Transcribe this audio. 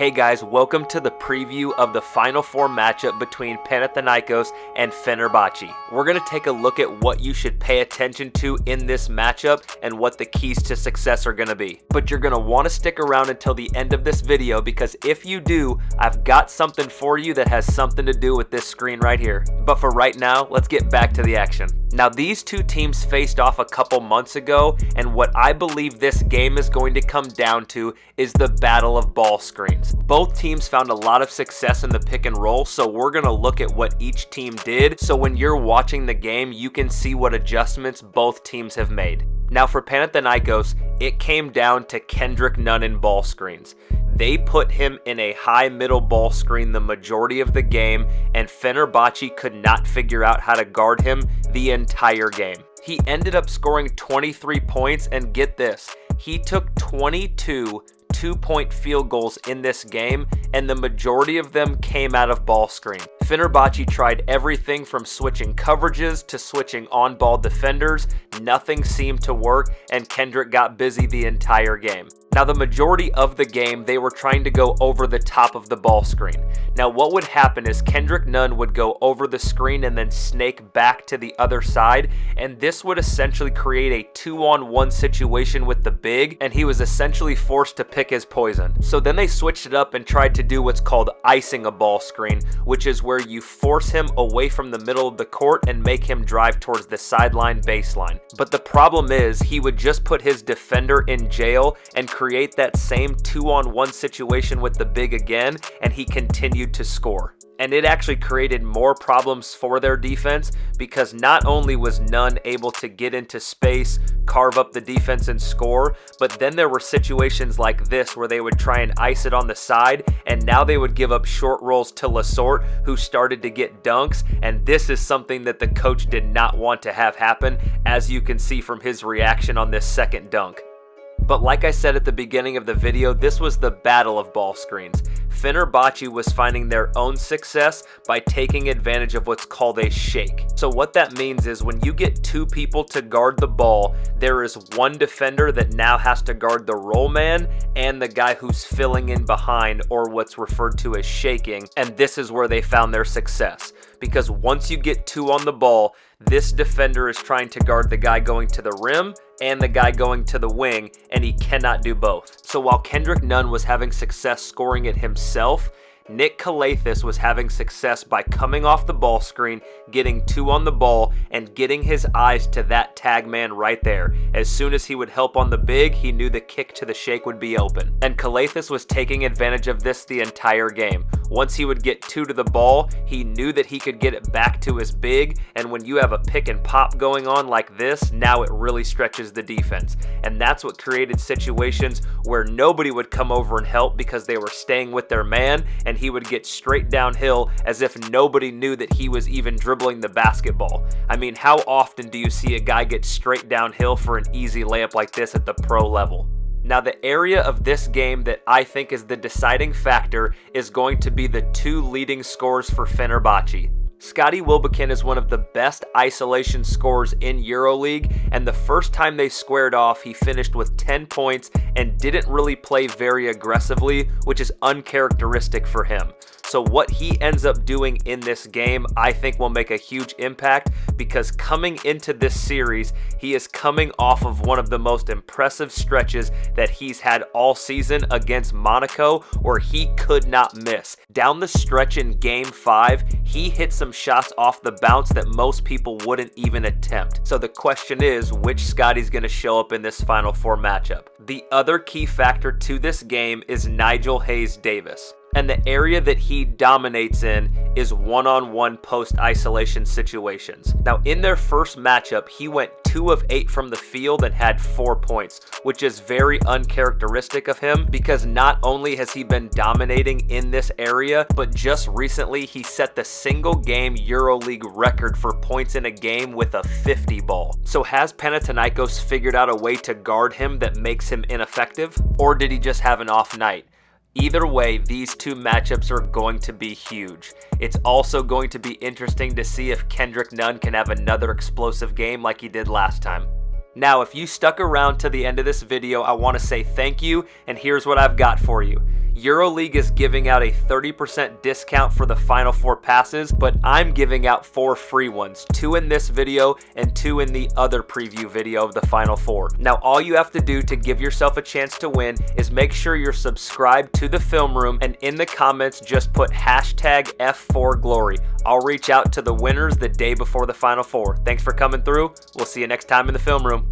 Hey guys, welcome to the preview of the Final Four matchup between Panathinaikos and Fenerbahce. We're going to take a look at what you should pay attention to in this matchup and what the keys to success are going to be. But you're going to want to stick around until the end of this video because if you do, I've got something for you that has something to do with this screen right here. But for right now, let's get back to the action. Now, these two teams faced off a couple months ago, and what I believe this game is going to come down to is the battle of ball screens. Both teams found a lot of success in the pick and roll, so we're going to look at what each team did, so when you're watching the game, you can see what adjustments both teams have made. Now, for Panathinaikos, it came down to Kendrick Nunn in ball screens. They put him in a high middle ball screen the majority of the game, and Fenerbahce could not figure out how to guard him the entire game. He ended up scoring 23 points, and get this, he took 22 two-point field goals in this game, and the majority of them came out of ball screen. Fenerbahce tried everything from switching coverages to switching on-ball defenders. Nothing seemed to work, and Kendrick got busy the entire game. Now, the majority of the game, they were trying to go over the top of the ball screen. Now, what would happen is Kendrick Nunn would go over the screen and then snake back to the other side, and this would essentially create a 2-on-1 situation with the big, and he was essentially forced to pick his poison. So then they switched it up and tried to do what's called icing a ball screen, which is where you force him away from the middle of the court and make him drive towards the sideline baseline. But the problem is he would just put his defender in jail and create that same 2-on-1 situation with the big again, and he continued to score. And it actually created more problems for their defense because not only was Nunn able to get into space, carve up the defense and score, but then there were situations like this where they would try and ice it on the side, and now they would give up short rolls to Lasort, who started to get dunks, and this is something that the coach did not want to have happen, as you can see from his reaction on this second dunk. But like I said at the beginning of the video, this was the battle of ball screens. Fenerbahce was finding their own success by taking advantage of what's called a shake. So what that means is when you get two people to guard the ball, there is one defender that now has to guard the roll man and the guy who's filling in behind, or what's referred to as shaking, and this is where they found their success. Because once you get two on the ball, this defender is trying to guard the guy going to the rim and the guy going to the wing, and he cannot do both. So while Kendrick Nunn was having success scoring it himself, Nick Calathes was having success by coming off the ball screen, getting two on the ball, and getting his eyes to that tag man right there. As soon as he would help on the big, he knew the kick to the shake would be open. And Calathes was taking advantage of this the entire game. Once he would get two to the ball, he knew that he could get it back to his big, and when you have a pick and pop going on like this, now it really stretches the defense. And that's what created situations where nobody would come over and help because they were staying with their man, and he would get straight downhill as if nobody knew that he was even dribbling the basketball. I mean, how often do you see a guy get straight downhill for an easy layup like this at the pro level? Now, the area of this game that I think is the deciding factor is going to be the two leading scorers for Fenerbahce. Scotty Wilbekin is one of the best isolation scorers in Euroleague, and the first time they squared off, he finished with 10 points and didn't really play very aggressively, which is uncharacteristic for him. So what he ends up doing in this game, I think will make a huge impact because coming into this series, he is coming off of one of the most impressive stretches that he's had all season against Monaco, where he could not miss. Down the stretch in Game 5, he hit some shots off the bounce that most people wouldn't even attempt. So the question is, which Scotty's going to show up in this Final Four matchup? The other key factor to this game is Nigel Hayes-Davis. And the area that he dominates in is one-on-one post-isolation situations. Now, in their first matchup, he went 2 of 8 from the field and had 4 points, which is very uncharacteristic of him because not only has he been dominating in this area, but just recently he set the single-game EuroLeague record for points in a game with a 50 ball. So has Panathinaikos figured out a way to guard him that makes him ineffective? Or did he just have an off night? Either way, these two matchups are going to be huge. It's also going to be interesting to see if Kendrick Nunn can have another explosive game like he did last time. Now, if you stuck around to the end of this video, I want to say thank you, and here's what I've got for you. Euroleague is giving out a 30% discount for the Final Four passes, but I'm giving out 4 free ones, 2 in this video and 2 in the other preview video of the Final Four. Now all you have to do to give yourself a chance to win is make sure you're subscribed to the Film Room, and in the comments just put hashtag F4Glory. I'll reach out to the winners the day before the Final Four. Thanks for coming through. We'll see you next time in the Film Room.